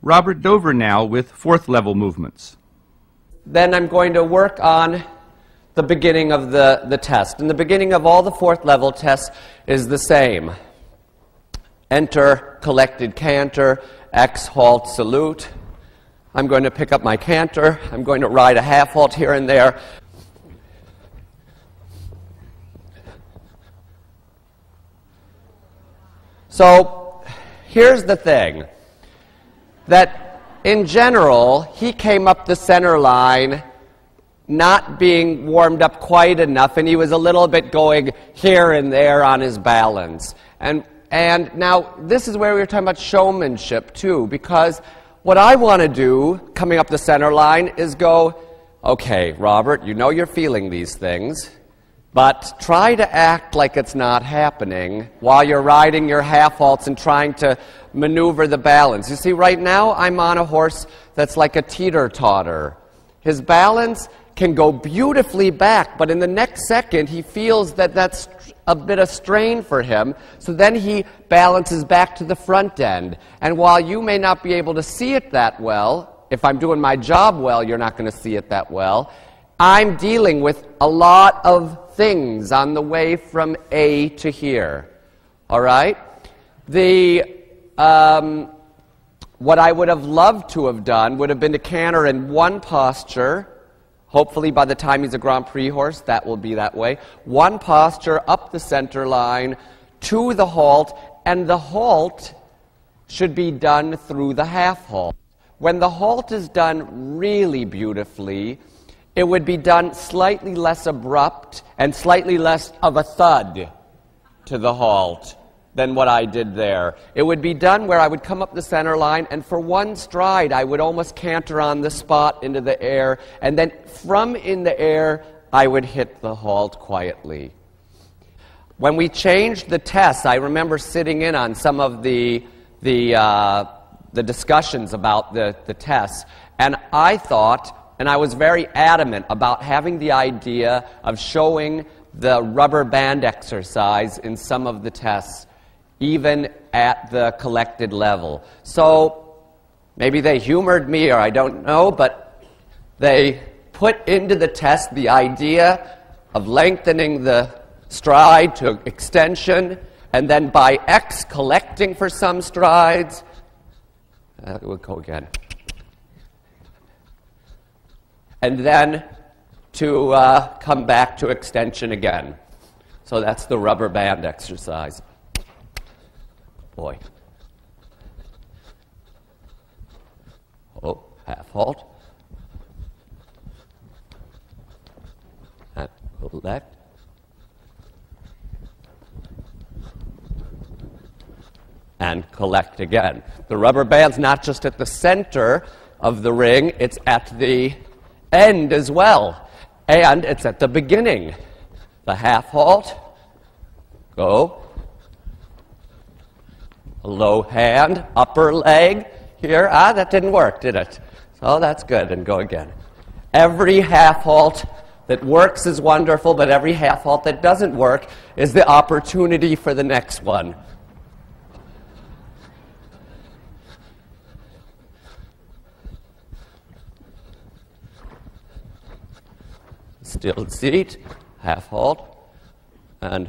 Robert Dover now with fourth level movements. Then I'm going to work on the beginning of the test. And the beginning of all the fourth level tests is the same. Enter, collected canter, X, halt, salute. I'm going to pick up my canter. I'm going to ride a half halt here and there. So here's the thing, that in general, he came up the center line not being warmed up quite enough, and he was a little bit going here and there on his balance. And now this is where we were talking about showmanship too, because what I want to do coming up the center line is go, okay, Robert, you know you're feeling these things, but try to act like it's not happening while you're riding your half halts and trying to maneuver the balance. You see, right now I'm on a horse that's like a teeter-totter. His balance can go beautifully back, but in the next second he feels that that's a bit of strain for him, so then he balances back to the front end. And while you may not be able to see it that well, if I'm doing my job well, you're not going to see it that well, I'm dealing with a lot of things on the way from A to here. All right? What I would have loved to have done would have been to canter in one posture. Hopefully by the time he's a Grand Prix horse, that will be that way. One posture up the center line to the halt, and the halt should be done through the half halt. When the halt is done really beautifully, it would be done slightly less abrupt and slightly less of a thud to the halt than what I did there. It would be done where I would come up the center line, and for one stride I would almost canter on the spot into the air, and then from in the air I would hit the halt quietly. When we changed the tests, I remember sitting in on some of the discussions about the tests, and I thought, and I was very adamant about having the idea of showing the rubber band exercise in some of the tests, even at the collected level. So maybe they humored me, or I don't know, but they put into the test the idea of lengthening the stride to extension, and then by X collecting for some strides. We'll go again. And then to come back to extension again. So that's the rubber band exercise. Boy. Oh, half halt. And collect. And collect again. The rubber band's not just at the center of the ring, it's at the end as well. And it's at the beginning. The half halt. Go. Low hand, upper leg here. That didn't work, did it? So that's good, and go again. Every half halt that works is wonderful, but every half halt that doesn't work is the opportunity for the next one. Still seat, half halt, and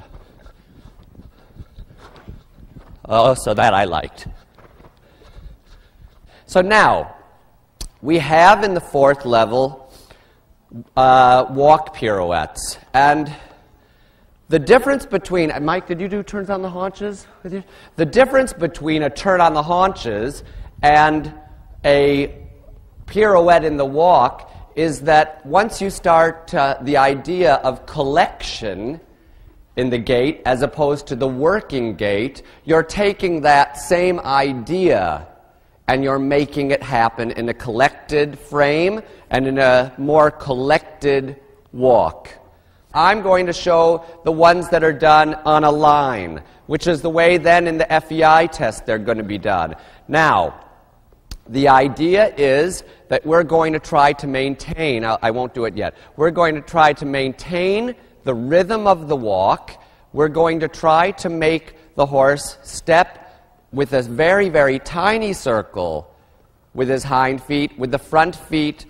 oh, so that I liked. So now, we have in the fourth level walk pirouettes. And the difference between, Mike, did you do turns on the haunches with you? The difference between a turn on the haunches and a pirouette in the walk is that once you start the idea of collection in the gait as opposed to the working gait, you're taking that same idea and you're making it happen in a collected frame and in a more collected walk. I'm going to show the ones that are done on a line, which is the way then in the FEI test they're going to be done. Now, the idea is that we're going to try to maintain, I won't do it yet, we're going to try to maintain the rhythm of the walk. We're going to try to make the horse step with a very, very tiny circle with his hind feet, with the front feet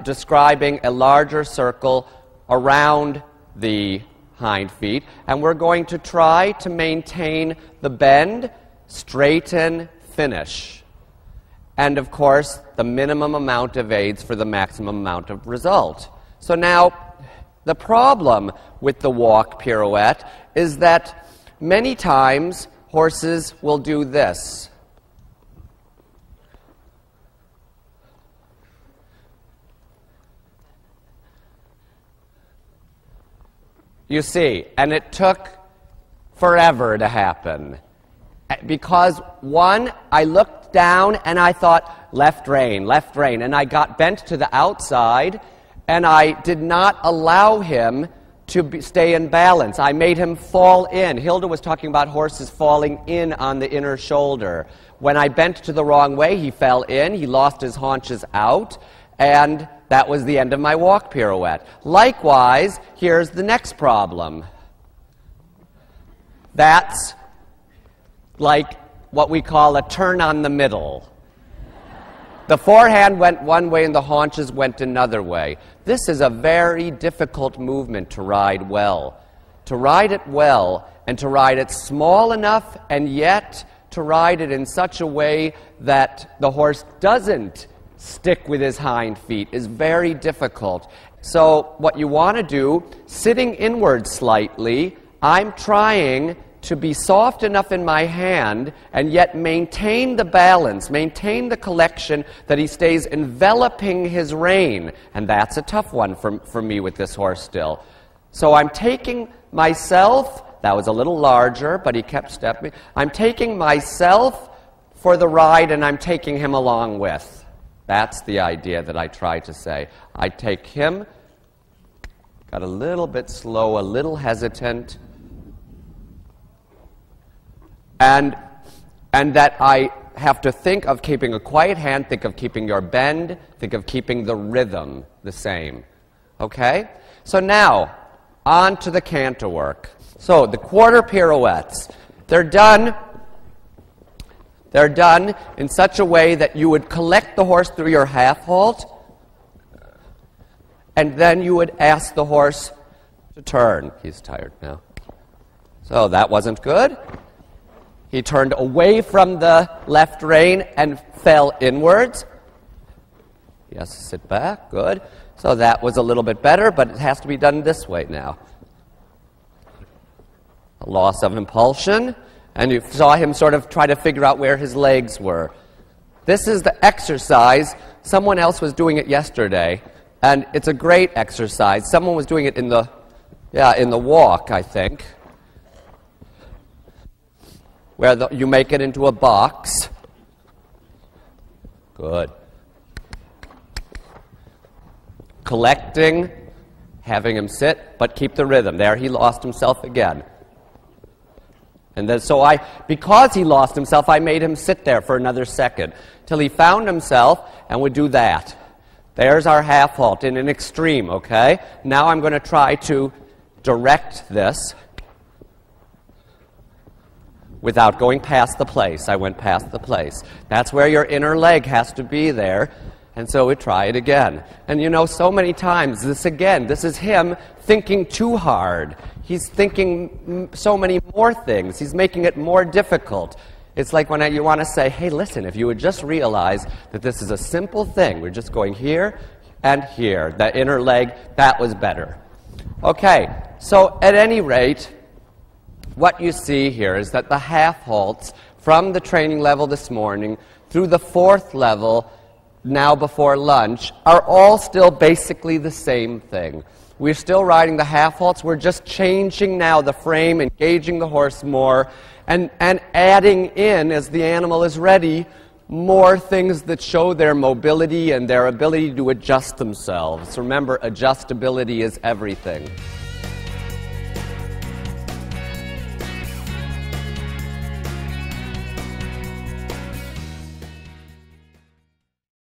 describing a larger circle around the hind feet. And we're going to try to maintain the bend, straighten, finish. And of course, the minimum amount of aids for the maximum amount of result. So now, the problem with the walk pirouette is that many times horses will do this. You see, and it took forever to happen. Because, one, I looked down and I thought, left rein, and I got bent to the outside, and I did not allow him to stay in balance. I made him fall in. Hilda was talking about horses falling in on the inner shoulder. When I bent to the wrong way, he fell in, he lost his haunches out, and that was the end of my walk pirouette. Likewise, here's the next problem. That's like what we call a turn on the middle. The forehand went one way and the haunches went another way. This is a very difficult movement to ride well. To ride it well and to ride it small enough and yet to ride it in such a way that the horse doesn't stick with his hind feet is very difficult. So what you want to do, sitting inward slightly, I'm trying to be soft enough in my hand and yet maintain the balance, maintain the collection that he stays enveloping his rein. And that's a tough one for me with this horse still. So I'm taking myself, that was a little larger, but he kept stepping. I'm taking myself for the ride and I'm taking him along with. That's the idea that I try to say. I take him, got a little bit slow, a little hesitant, and that I have to think of keeping a quiet hand, think of keeping your bend, think of keeping the rhythm the same. Okay? So now, on to the canter work. So the quarter pirouettes, they're done in such a way that you would collect the horse through your half halt, and then you would ask the horse to turn. He's tired now. So that wasn't good. He turned away from the left rein and fell inwards. He has to sit back. Good. So that was a little bit better, but it has to be done this way now. A loss of impulsion. And you saw him sort of try to figure out where his legs were. This is the exercise. Someone else was doing it yesterday, and it's a great exercise. Someone was doing it in the walk, I think, where you make it into a box. Good. Collecting, having him sit, but keep the rhythm. There he lost himself again. And then, because he lost himself, I made him sit there for another second till he found himself and would do that. There's our half halt in an extreme, okay? Now I'm going to try to direct this without going past the place. I went past the place. That's where your inner leg has to be there. And so we try it again. And you know, so many times, this is him thinking too hard. He's thinking so many more things. He's making it more difficult. It's like when you want to say, hey, listen, if you would just realize that this is a simple thing. We're just going here and here. That inner leg, that was better. Okay, so at any rate, what you see here is that the half halts from the training level this morning through the fourth level now before lunch are all still basically the same thing. We're still riding the half halts. We're just changing now the frame, engaging the horse more, and adding in, as the animal is ready, more things that show their mobility and their ability to adjust themselves. Remember, adjustability is everything.